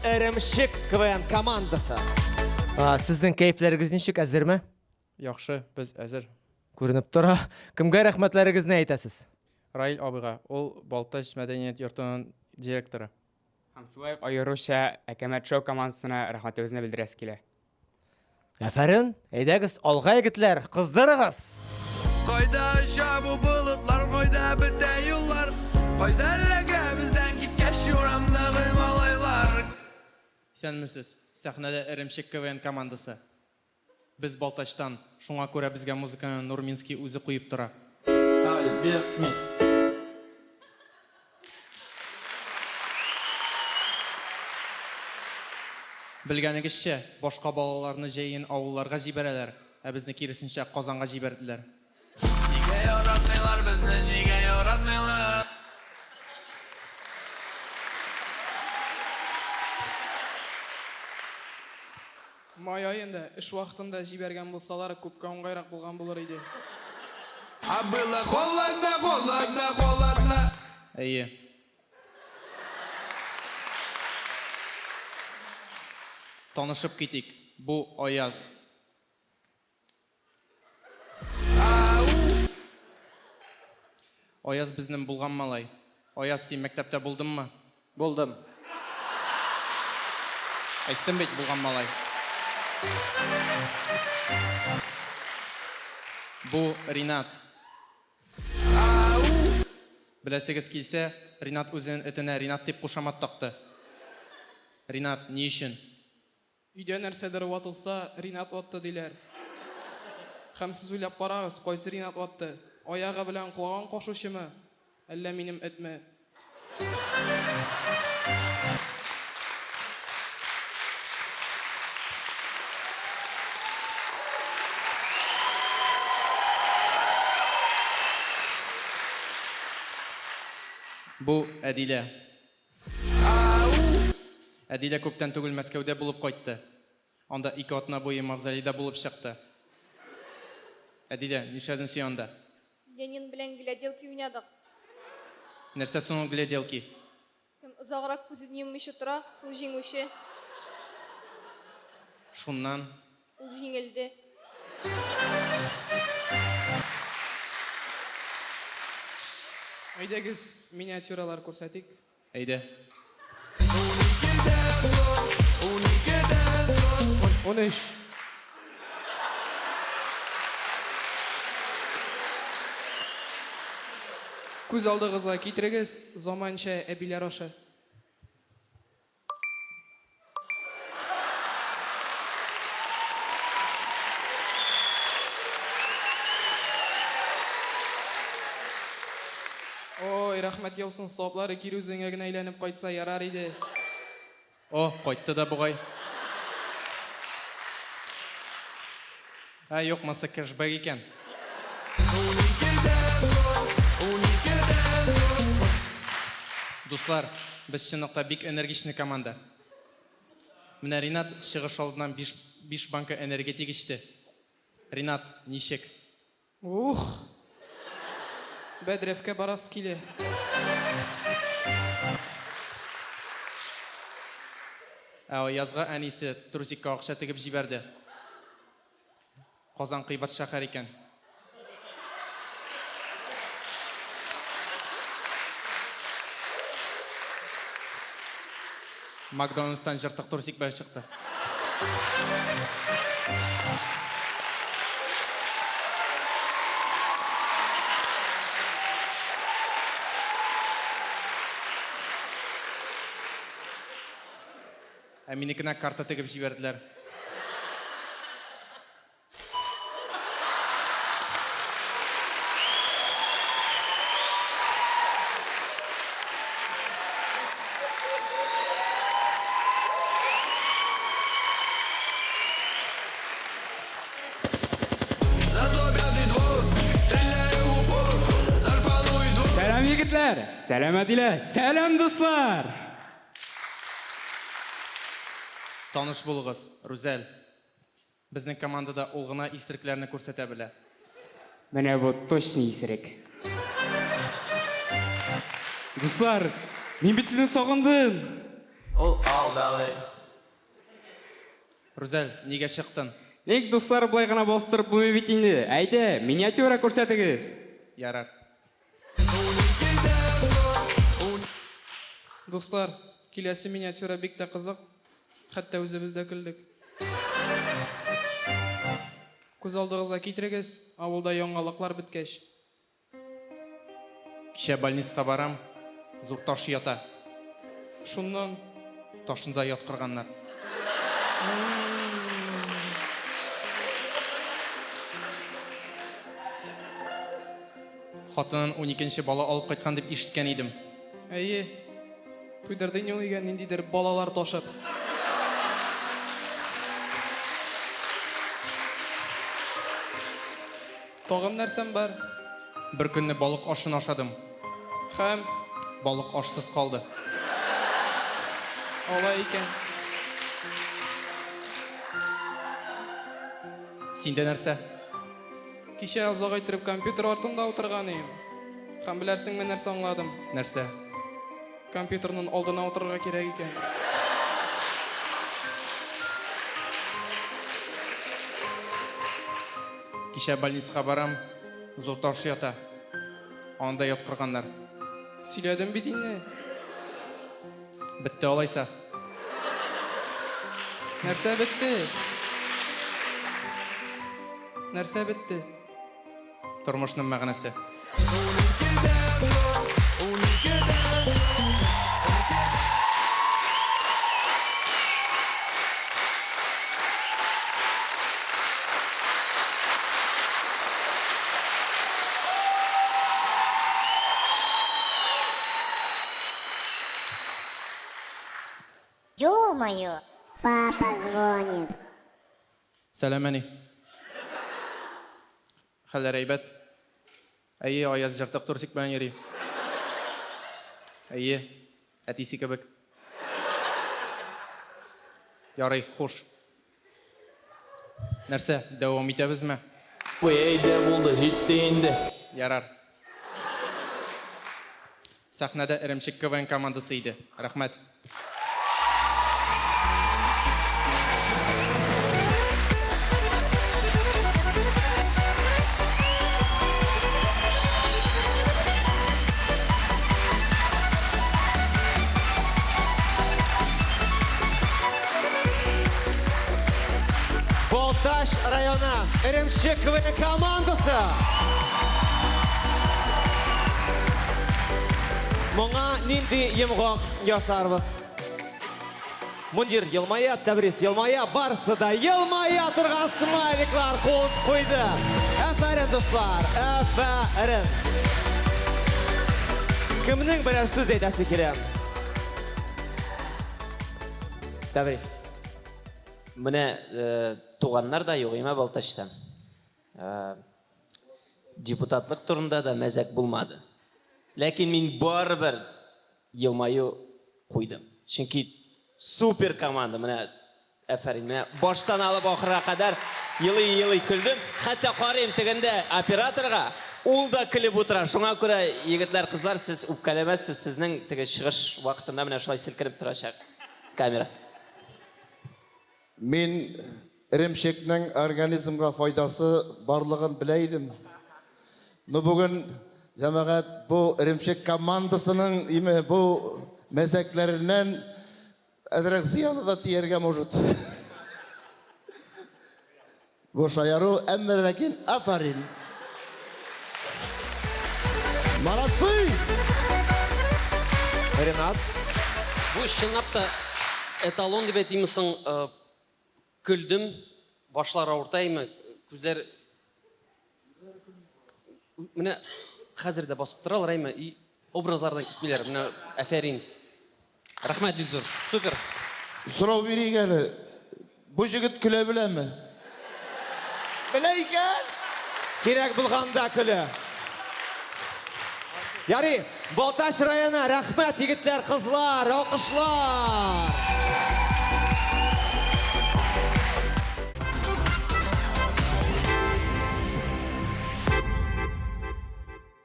Ірімшік КВН командасы. Сіздің кайфлеріңіз нешік, әзір ме? Яхшы, біз әзір. Көрініп тұра. Кімге рахматларыңыз не айтасыз? Раил абыға, ол Балташ мәдениет йортының директоры. Шулай айырыша Әкәмәт шоу командасына рәхмәтебезне белдерәс килә. Әфәрін, әйдәгіз, алға егетләр, қыздырығыз. Қайда ұша бұ бұлытлар, қайда біте юллар, қайда әлігі бізден кеткәш юрамдағы малайлар. Сәнмісіз, сәхнәдә Ірімшік КВН командасы. Біз Балташтан, шуңа күрә безгә музыканы Нурминский үзі қойып тұра. Білгәнегезчә, башка балаларны җәйен авылларга җибәрәләр, ә безне киресенчә Казанга җибәрделәр. Нигә яратмыйлар безне, нигә яратмыйлар? Май айында эш вакытында җибәргән булсалар, күпкә уңгайрак булган булыр иде. А было холодно, холодно, холодно. Әйе. Танышып китик. Бу Аяз. Аяз безнең булган малай. Аяз, син мәктәптә булдыңмы? Болдым. Әйттем бит, булган малай. Бу Ринат. Беләсегез килсә, Ринат үзенең этенә Ринат дип кушамат такты. Ринат, ни өчен? Өйдә нәрсәдер ватылса, Ринат ватты диләр. Һәм сез уйлап карагыз, кайсы Ринат ватты? Аягы белән кулаган кашучымы? Әллә минем этме? Бу Әдилә. Әдилә күптән түгел Мәскәүдә булып кайтты. Анда 2 атна буе мавзолейда булып чыкты. Әдилә, нишләдең син анда? Ленин белән гляделки уйнадык. Нәрсә соң ул гляделки? Кем озаграк күзен йоммыйча тора, ул җиңүче, Шуннан ул җиңелде. Әйдәгез, миниатюралар күрсәтик. әйдә. 13. Күз алдыгызга китерегез, заманча әбиләр ашы. Ой, рәхмәт яусын, саплары кире үзеңә генә әйләнеп кайтса ярар иде. О, кайтты да бугай. Юкмаса кэшбэк икән. Дуслар, без чынлыкта бик энергичный команда. Менә Ринат чыгыш алдыннан 5 банка энергетик ичте. Ринат, ничек? Ух! Бәдрәфкә барасы килә. Язга әнисе трусикка акча тегеп җибәрде. Казан кыйбат шәһәр икән. Макдональдстан җыртык трусик белән чыкты. Минекенә карта тегеп җибәрделәр. Сәлам егетләр, сәлам Әдилә, сәлам дуслар. Таныш булыгыз, Рүзәл. Безнең командада ул гына исерекләрне күрсәтә белә. Менә бу точно исерек. Дуслар, мин бит сезне сагындым. Ул алдагы. Рүзәл, нигә чыктың? Ник дуслар булай гына бастырып булмый бит инде. Әйдә, миниатюра күрсәтегез. Ярар. Дуслар, киләсе миниатюра бик тә кызык. Хәтта үзебез дә көлдек. Күз алдыгызга китерегез, авылда яңалыклар беткәч. Кичә больницага барам, зур таш ята. Шуннан Ташында яткырганнар. Хатынын 12нче бала алып кайткан дип ишеткән идем. әйе, туйдырды инде өйгә ниндидер балалар ташып. Тагын нәрсәм бар? Бер көнне балык ашын ашадым. Һәм Балык ашсыз калды. алай икән. Синдә нәрсә? Кичә озак иттереп компьютер артында утырган идем. Һәм беләрсеңме нәрсә аңладым? Нәрсә? Компьютерның алдына утырырга кирәк икән. Кичә больницага барам, зур таш ята. Анда яткырганнар. Сөйләдем бит инде. Бетте алайса. Нәрсә бетте? Нәрсә бетте? Тормышның мәгънәсе. Ё-моё, папа звонит. Сәләмәни. Хәлләр әйбәт. Әйе, Аяз җыртык турсик белән йөри. Әйе, әтисе кебек. Ярый, хуш. Нәрсә, дәвам итәбезме? Бу әйдә булды, җитте инде. Ярар. Сәхнәдә Иремчек КВН командасы иде. Рәхмәт. Болташ районы Иремчек КВН командасы. Моңа нинди йомгак ясарбыз? Мундир елмая, Тәбрис елмая, барысы да елмая торган смайликлар куйды. Афәрин дуслар, афәрин. Кемнең берәр сүз әйтәсе килә? Тәбрис. Менә туганнар да юк име Балтачтан. Депутатлык турында да мәзәк булмады. Ләкин мин барыбер елмаю куйдым. Чөнки супер команда, менә афәрин, менә баштан алып ахырга кадәр елый көлдем. Хәтта карыйм тегендә операторга, ул да көлеп утыра. Шуңа күрә егетләр, кызлар, сез үпкәләмәссез, сезнең теге чыгыш вакытында менә шулай селкенеп торачак камера. Мен Иремчекнең организмга файдасы барлыгын белә идем. Но бүген җәмәгать бу Иремчек командасының име бу мәзәкләреннән әдрәк зыяны да тияргә может. Бу шаяру, әмма ләкин афарин. Молодцы! Ренат. Бу чынлап та эталон дип әйтимсең, күлдем, башлар авыртаймы, күзләр менә хәзер дә басып торалар, әйме, и образлардан китмиләр. Менә афәрин. Рәхмәт Илзур. Супер. Сорау бирик әле. Бу җегет көлә беләме? Белә икән. Кирәк булганда көлә. Ярый, Балташ районы, рәхмәт егетләр, кызлар, алкышлар.